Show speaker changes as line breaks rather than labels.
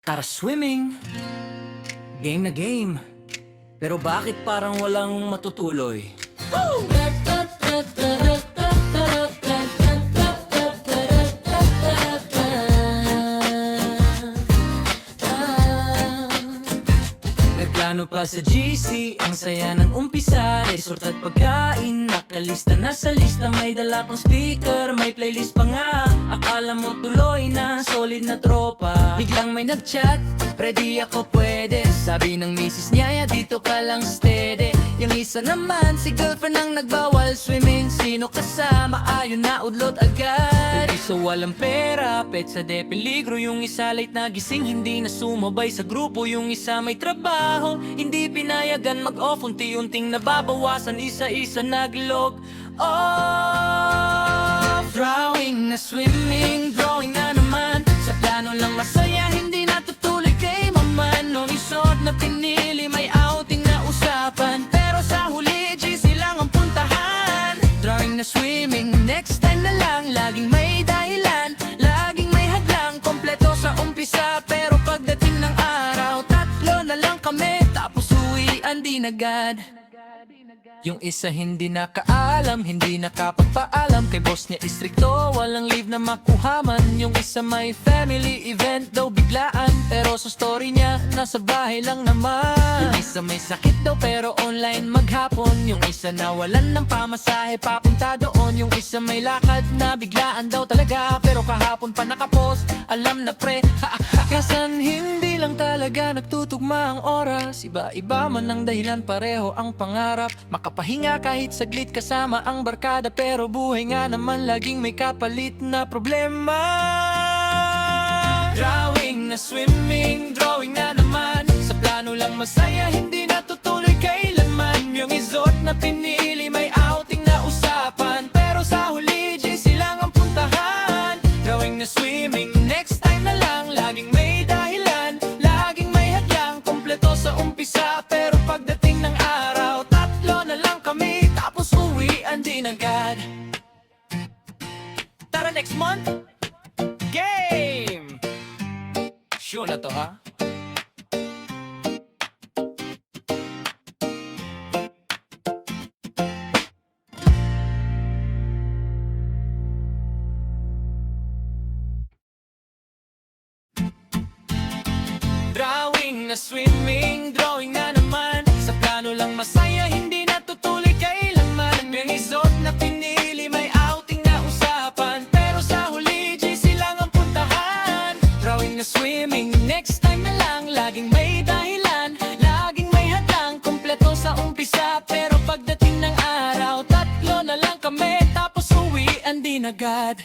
Tara swimming, game na game. Pero bakit parang walang matutuloy? Nagplano pa sa GC, ang saya ng umpisa. Resort at pagkain, nakalista na sa lista. May dala pang speaker, may playlist pa nga. Akala mo tuloy na, solid na tropa. Biglang may nagchat, ready ako pwede. Sabi ng misis niya, dito ka lang steady. Yung isa naman, si girlfriend ang nagbawal swimming. Sino kasama, ayun na udlot agad. Yung isa walang pera, petsa de peligro. Yung isa late na gising, hindi na sumabay sa grupo. Yung isa may trabaho, hindi pinayagan mag-off. Unti-unting nababawasan, isa-isa naglog off. Drawing na swimming, drawing na naman. Sa plano lang masaya, hindi natutuloy kay maman. Nung resort na pinili, may outing na usapan. Pero sa huli, GC lang ang puntahan. Drawing na swimming, next time na lang. Laging may dahilan, laging may hadlang. Kompleto sa umpisa, pero pagdating ng araw, tatlo na lang kami, tapos uwian din agad. Yung isa hindi nakaalam, hindi nakapagpaalam. Kay boss niya istrikto, walang leave na makuhaman. Yung isa may family event daw biglaan, pero sa story niya, nasa bahay lang naman. Yung isa may sakit daw pero online maghapon. Yung isa nawalan ng pamasahe papunta doon. Yung isa may lakad na biglaan daw talaga, pero kahapon pa nakapost, alam na pre. Kasan hindi lang talaga nagtutugma ang oras. Iba-iba man ang dahilan, pareho ang pangarap. Makapahinga kahit saglit kasama ang barkada, pero buhay nga naman laging may kapalit na problema. Drawing na swimming, drawing na naman. Sa plano lang masaya, hindi natutuloy kailanman. Yung resort na pinili, may outing na usapan. Pero sa huli, GC lang ang puntahan. Drawing na swimming, next time na lang. Laging may dahilan, laging may hadlang. Kompleto sa umpisa, pero pagdating ng araw, tatlo na lang kami, tapos uwian din agad. Tara next month, game! Sure na to ha? Drawing na swimming, drawing na naman. Sa plano lang masaya, hindi natutuloy kailanman. Yung resort na pinili, may outing na usapan. Pero sa huli, GC lang ang puntahan. Drawing na swimming, next time na lang. Laging may dahilan, laging may hadlang. Kompleto sa umpisa, pero pagdating ng araw, tatlo na lang kami, tapos uwian din agad.